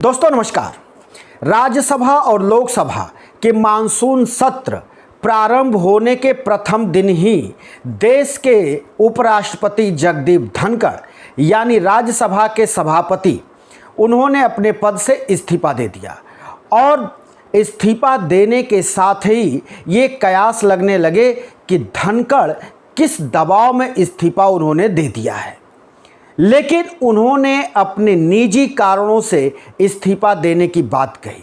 दोस्तों नमस्कार। राज्यसभा और लोकसभा के मानसून सत्र प्रारंभ होने के प्रथम दिन ही देश के उपराष्ट्रपति जगदीप धनखड़ यानी राज्यसभा के सभापति उन्होंने अपने पद से इस्तीफा दे दिया और इस्तीफा देने के साथ ही ये कयास लगने लगे कि धनखड़ किस दबाव में इस्तीफा उन्होंने दे दिया है। लेकिन उन्होंने अपने निजी कारणों से इस्तीफा देने की बात कही।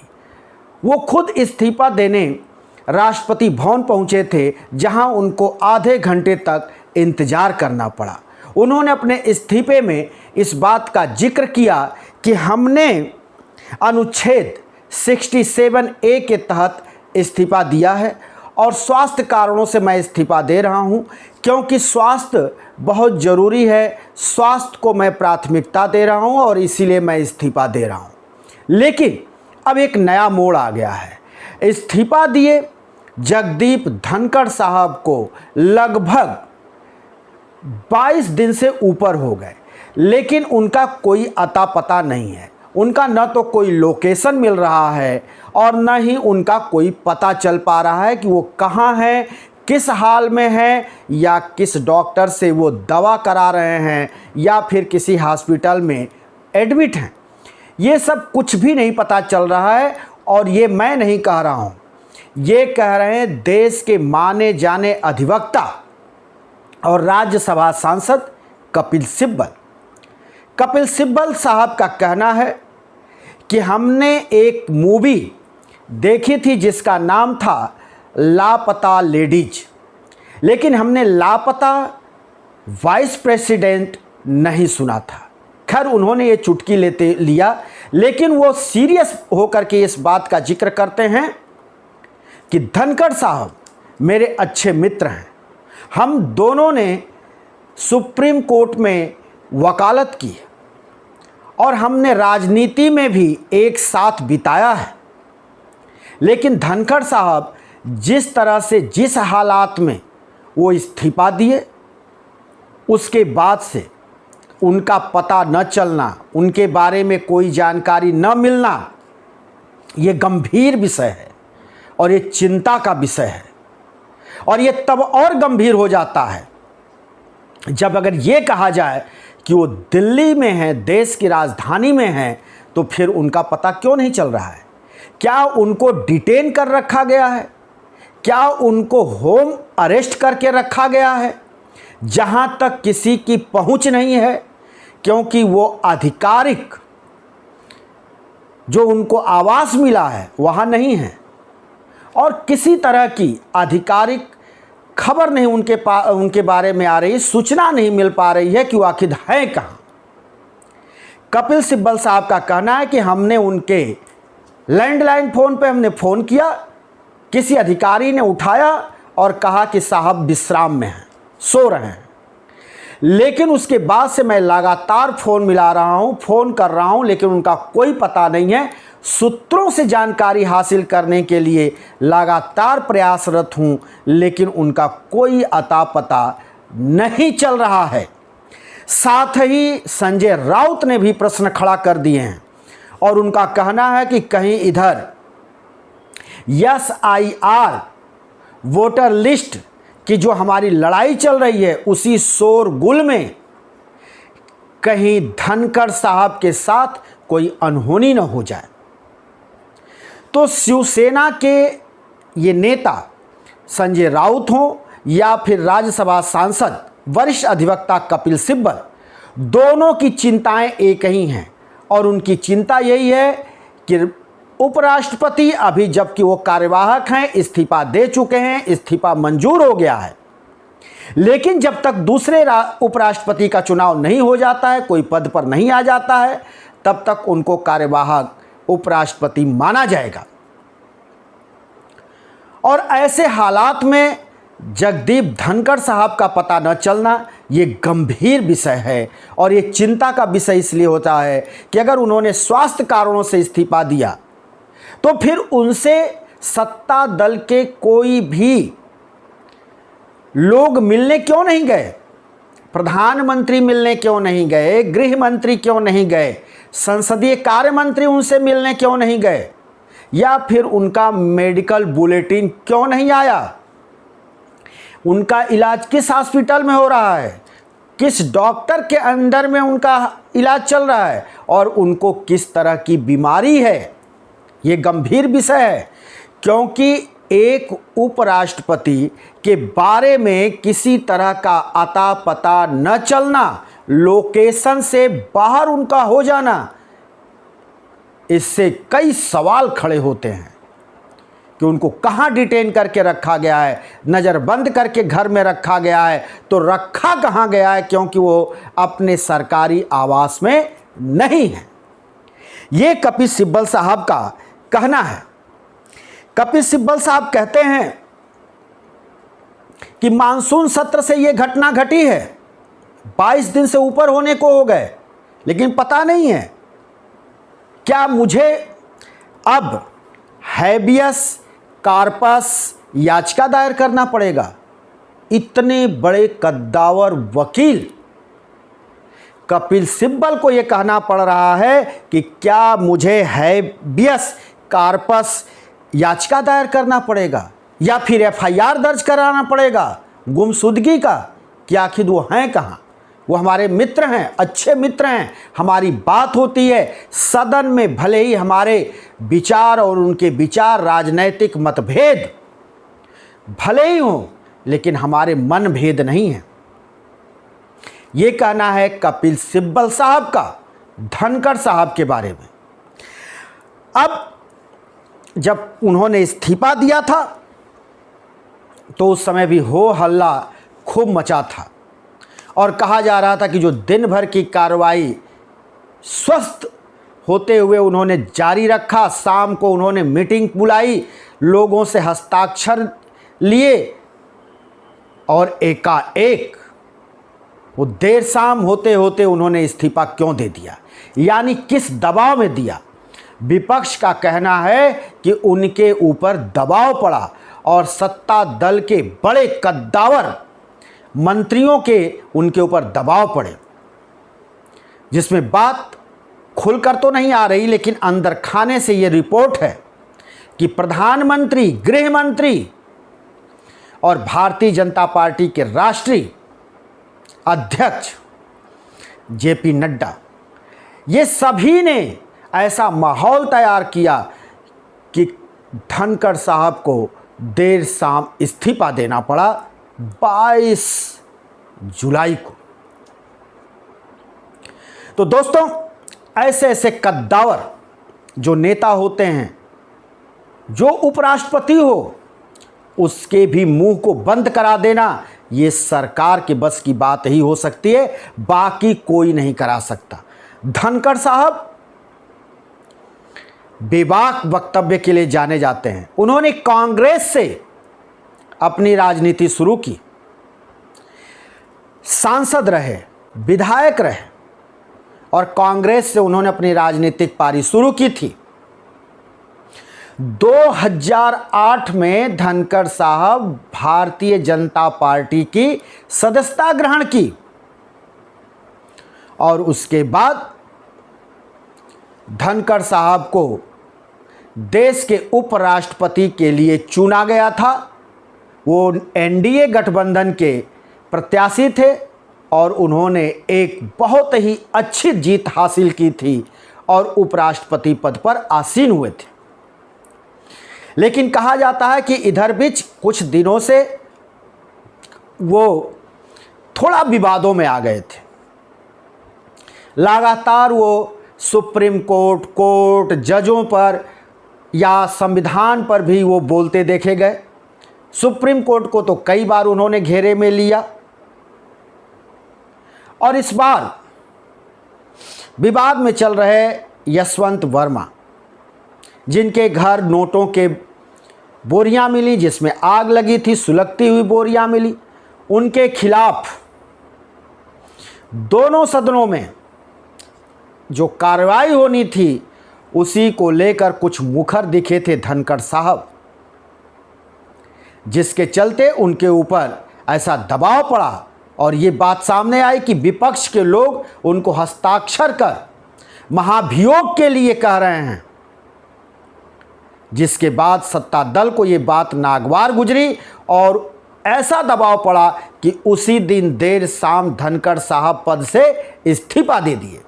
वो खुद इस्तीफा देने राष्ट्रपति भवन पहुंचे थे, जहां उनको आधे घंटे तक इंतजार करना पड़ा। उन्होंने अपने इस्तीफे में इस बात का जिक्र किया कि हमने अनुच्छेद 67A के तहत इस्तीफा दिया है और स्वास्थ्य कारणों से मैं इस्तीफा दे रहा हूं, क्योंकि स्वास्थ्य बहुत ज़रूरी है। स्वास्थ्य को मैं प्राथमिकता दे रहा हूं और इसीलिए मैं इस्तीफा दे रहा हूं। लेकिन अब एक नया मोड़ आ गया है। इस्तीफा दिए जगदीप धनखड़ साहब को लगभग 22 दिन से ऊपर हो गए, लेकिन उनका कोई अता पता नहीं है। उनका न तो कोई लोकेशन मिल रहा है और न ही उनका कोई पता चल पा रहा है कि वो कहाँ हैं, किस हाल में हैं, या किस डॉक्टर से वो दवा करा रहे हैं या फिर किसी हॉस्पिटल में एडमिट हैं। ये सब कुछ भी नहीं पता चल रहा है। और ये मैं नहीं कह रहा हूँ, ये कह रहे हैं देश के माने जाने अधिवक्ता और राज्यसभा सांसद कपिल सिब्बल। कपिल सिब्बल साहब का कहना है कि हमने एक मूवी देखी थी जिसका नाम था लापता लेडीज, लेकिन हमने लापता वाइस प्रेसिडेंट नहीं सुना था। खैर, उन्होंने ये चुटकी लेते लिया, लेकिन वो सीरियस होकर के इस बात का जिक्र करते हैं कि धनखड़ साहब मेरे अच्छे मित्र हैं। हम दोनों ने सुप्रीम कोर्ट में वकालत की और हमने राजनीति में भी एक साथ बिताया है। लेकिन धनखड़ साहब जिस तरह से जिस हालात में वो इस्तीफा दिए, उसके बाद से उनका पता न चलना, उनके बारे में कोई जानकारी न मिलना, ये गंभीर विषय है और ये चिंता का विषय है। और ये तब और गंभीर हो जाता है जब अगर ये कहा जाए कि वो दिल्ली में है, देश की राजधानी में है, तो फिर उनका पता क्यों नहीं चल रहा है? क्या उनको डिटेन कर रखा गया है? क्या उनको होम अरेस्ट करके रखा गया है, जहां तक किसी की पहुंच नहीं है? क्योंकि वो आधिकारिक जो उनको आवास मिला है वहां नहीं है और किसी तरह की आधिकारिक खबर नहीं उनके बारे में आ रही, सूचना नहीं मिल पा रही है कि वो आखिर है कहाँ। कपिल सिब्बल साहब का कहना है कि हमने उनके लैंडलाइन फ़ोन पे हमने फ़ोन किया, किसी अधिकारी ने उठाया और कहा कि साहब विश्राम में हैं, सो रहे हैं। लेकिन उसके बाद से मैं लगातार फ़ोन मिला रहा हूं, फ़ोन कर रहा हूं, लेकिन उनका कोई पता नहीं है। सूत्रों से जानकारी हासिल करने के लिए लगातार प्रयासरत हूं, लेकिन उनका कोई अता पता नहीं चल रहा है। साथ ही संजय राउत ने भी प्रश्न खड़ा कर दिए हैं और उनका कहना है कि कहीं इधर SIR वोटर लिस्ट की जो हमारी लड़ाई चल रही है, उसी शोरगुल में कहीं धनखड़ साहब के साथ कोई अनहोनी न हो जाए। तो शिवसेना के ये नेता संजय राउत हों या फिर राज्यसभा सांसद वरिष्ठ अधिवक्ता कपिल सिब्बल, दोनों की चिंताएं एक ही हैं और उनकी चिंता यही है कि उपराष्ट्रपति अभी जबकि वो कार्यवाहक हैं, इस्तीफा दे चुके हैं, इस्तीफा मंजूर हो गया है, लेकिन जब तक दूसरे उपराष्ट्रपति का चुनाव नहीं हो जाता है, कोई पद पर नहीं आ जाता है, तब तक उनको कार्यवाहक उपराष्ट्रपति माना जाएगा। और ऐसे हालात में जगदीप धनखड़ साहब का पता न चलना ये गंभीर विषय है और ये चिंता का विषय इसलिए होता है कि अगर उन्होंने स्वास्थ्य कारणों से इस्तीफा दिया तो फिर उनसे सत्ता दल के कोई भी लोग मिलने क्यों नहीं गए? प्रधानमंत्री मिलने क्यों नहीं गए? गृह मंत्री क्यों नहीं गए? संसदीय कार्य मंत्री उनसे मिलने क्यों नहीं गए, या फिर उनका मेडिकल बुलेटिन क्यों नहीं आया, उनका इलाज किस हॉस्पिटल में हो रहा है, किस डॉक्टर के अंडर में उनका इलाज चल रहा है और उनको किस तरह की बीमारी है। ये गंभीर विषय है, क्योंकि एक उपराष्ट्रपति के बारे में किसी तरह का अता पता न चलना, लोकेशन से बाहर उनका हो जाना, इससे कई सवाल खड़े होते हैं कि उनको कहाँ डिटेन करके रखा गया है, नज़रबंद करके घर में रखा गया है, तो रखा कहाँ गया है, क्योंकि वो अपने सरकारी आवास में नहीं है। ये कपिल सिब्बल साहब का कहना है। कपिल सिब्बल साहब कहते हैं कि मानसून सत्र से ये घटना घटी है, 22 दिन से ऊपर होने को हो गए, लेकिन पता नहीं है क्या मुझे अब हैबियस कार्पस याचिका दायर करना पड़ेगा। इतने बड़े कद्दावर वकील कपिल सिब्बल को यह कहना पड़ रहा है कि क्या मुझे हैबियस कार्पस याचिका दायर करना पड़ेगा या फिर एफआईआर दर्ज कराना पड़ेगा गुमशुदगी का, कि आखिर वो हैं कहाँ। वो हमारे मित्र हैं, अच्छे मित्र हैं, हमारी बात होती है सदन में, भले ही हमारे विचार और उनके विचार राजनैतिक मतभेद भले ही हों, लेकिन हमारे मन भेद नहीं है। ये कहना है कपिल सिब्बल साहब का धनखड़ साहब के बारे में। अब जब उन्होंने इस्तीफा दिया था तो उस समय भी हो हल्ला खूब मचा था और कहा जा रहा था कि जो दिन भर की कार्रवाई स्वस्थ होते हुए उन्होंने जारी रखा, शाम को उन्होंने मीटिंग बुलाई, लोगों से हस्ताक्षर लिए और एकाएक वो देर शाम होते होते उन्होंने इस्तीफा क्यों दे दिया, यानी किस दबाव में दिया। विपक्ष का कहना है कि उनके ऊपर दबाव पड़ा और सत्ता दल के बड़े कद्दावर मंत्रियों के उनके ऊपर दबाव पड़े, जिसमें बात खुलकर तो नहीं आ रही, लेकिन अंदर खाने से ये रिपोर्ट है कि प्रधानमंत्री, गृह मंत्री और भारतीय जनता पार्टी के राष्ट्रीय अध्यक्ष जेपी नड्डा, ये सभी ने ऐसा माहौल तैयार किया कि धनखड़ साहब को देर शाम इस्तीफा देना पड़ा 22 जुलाई को। तो दोस्तों, ऐसे ऐसे कद्दावर जो नेता होते हैं, जो उपराष्ट्रपति हो, उसके भी मुंह को बंद करा देना, ये सरकार के बस की बात ही हो सकती है, बाकी कोई नहीं करा सकता। धनखड़ साहब बेबाक वक्तव्य के लिए जाने जाते हैं। उन्होंने कांग्रेस से अपनी राजनीति शुरू की, सांसद रहे, विधायक रहे और कांग्रेस से उन्होंने अपनी राजनीतिक पारी शुरू की थी। 2008 में धनखड़ साहब भारतीय जनता पार्टी की सदस्यता ग्रहण की और उसके बाद धनखड़ साहब को देश के उपराष्ट्रपति के लिए चुना गया था। वो एनडीए गठबंधन के प्रत्याशी थे और उन्होंने एक बहुत ही अच्छी जीत हासिल की थी और उपराष्ट्रपति पद पर आसीन हुए थे। लेकिन कहा जाता है कि इधर बीच कुछ दिनों से वो थोड़ा विवादों में आ गए थे। लगातार वो सुप्रीम कोर्ट, जजों पर या संविधान पर भी वो बोलते देखे गए। सुप्रीम कोर्ट को तो कई बार उन्होंने घेरे में लिया और इस बार विवाद में चल रहे यशवंत वर्मा, जिनके घर नोटों के बोरियां मिली, जिसमें आग लगी थी, सुलगती हुई बोरियां मिली, उनके खिलाफ दोनों सदनों में जो कार्रवाई होनी थी उसी को लेकर कुछ मुखर दिखे थे धनखड़ साहब, जिसके चलते उनके ऊपर ऐसा दबाव पड़ा और ये बात सामने आई कि विपक्ष के लोग उनको हस्ताक्षर कर महाभियोग के लिए कह रहे हैं, जिसके बाद सत्ता दल को ये बात नागवार गुजरी और ऐसा दबाव पड़ा कि उसी दिन देर शाम धनखड़ साहब पद से इस्तीफा दे दिए।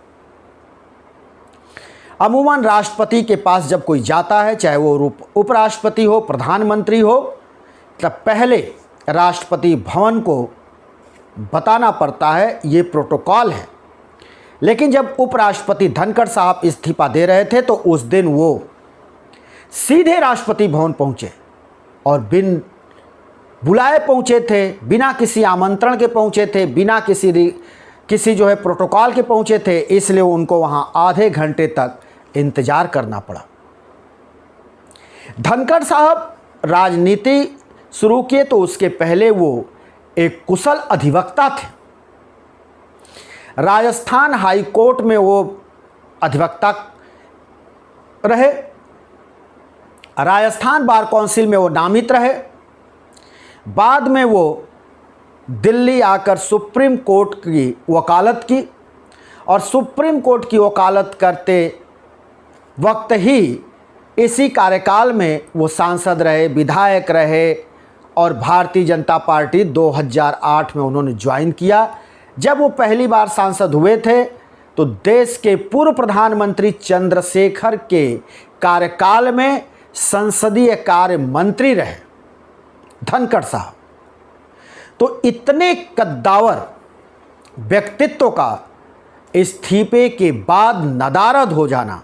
अमूमन राष्ट्रपति के पास जब कोई जाता है, चाहे वो उपराष्ट्रपति हो, प्रधानमंत्री हो, तब पहले राष्ट्रपति भवन को बताना पड़ता है, ये प्रोटोकॉल है। लेकिन जब उपराष्ट्रपति धनखड़ साहब इस्तीफा दे रहे थे तो उस दिन वो सीधे राष्ट्रपति भवन पहुंचे और बिन बुलाए पहुंचे थे, बिना किसी आमंत्रण के पहुंचे थे, बिना किसी जो है प्रोटोकॉल के पहुंचे थे। इसलिए उनको वहां आधे घंटे तक इंतजार करना पड़ा। धनखड़ साहब राजनीति शुरू किए तो उसके पहले वो एक कुशल अधिवक्ता थे। राजस्थान हाई कोर्ट में वो अधिवक्ता रहे, राजस्थान बार काउंसिल में वो नामित रहे। बाद में वो दिल्ली आकर सुप्रीम कोर्ट की वकालत की और सुप्रीम कोर्ट की वकालत करते वक्त ही इसी कार्यकाल में वो सांसद रहे, विधायक रहे और भारतीय जनता पार्टी 2008 में उन्होंने ज्वाइन किया। जब वो पहली बार सांसद हुए थे तो देश के पूर्व प्रधानमंत्री चंद्रशेखर के कार्यकाल में संसदीय कार्य मंत्री रहे धनखड़ साहब। तो इतने कद्दावर व्यक्तित्व का इस्तीफे के बाद नदारद हो जाना,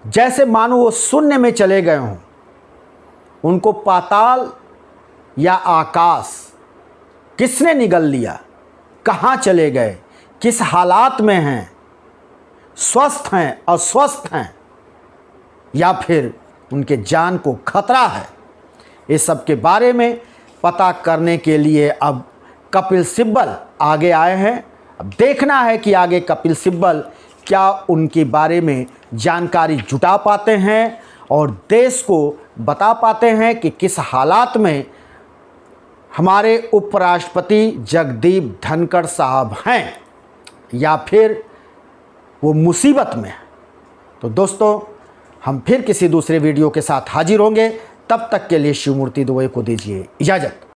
जैसे मानो वो शून्य में चले गए हों, उनको पाताल या आकाश किसने निगल लिया, कहाँ चले गए, किस हालात में हैं, स्वस्थ हैं, अस्वस्थ हैं या फिर उनके जान को खतरा है, इस सब के बारे में पता करने के लिए अब कपिल सिब्बल आगे आए हैं। अब देखना है कि आगे कपिल सिब्बल क्या उनके बारे में जानकारी जुटा पाते हैं और देश को बता पाते हैं कि किस हालात में हमारे उपराष्ट्रपति जगदीप धनखड़ साहब हैं या फिर वो मुसीबत में। तो दोस्तों, हम फिर किसी दूसरे वीडियो के साथ हाजिर होंगे। तब तक के लिए शिवमूर्ति दुबे को दीजिए इजाज़त।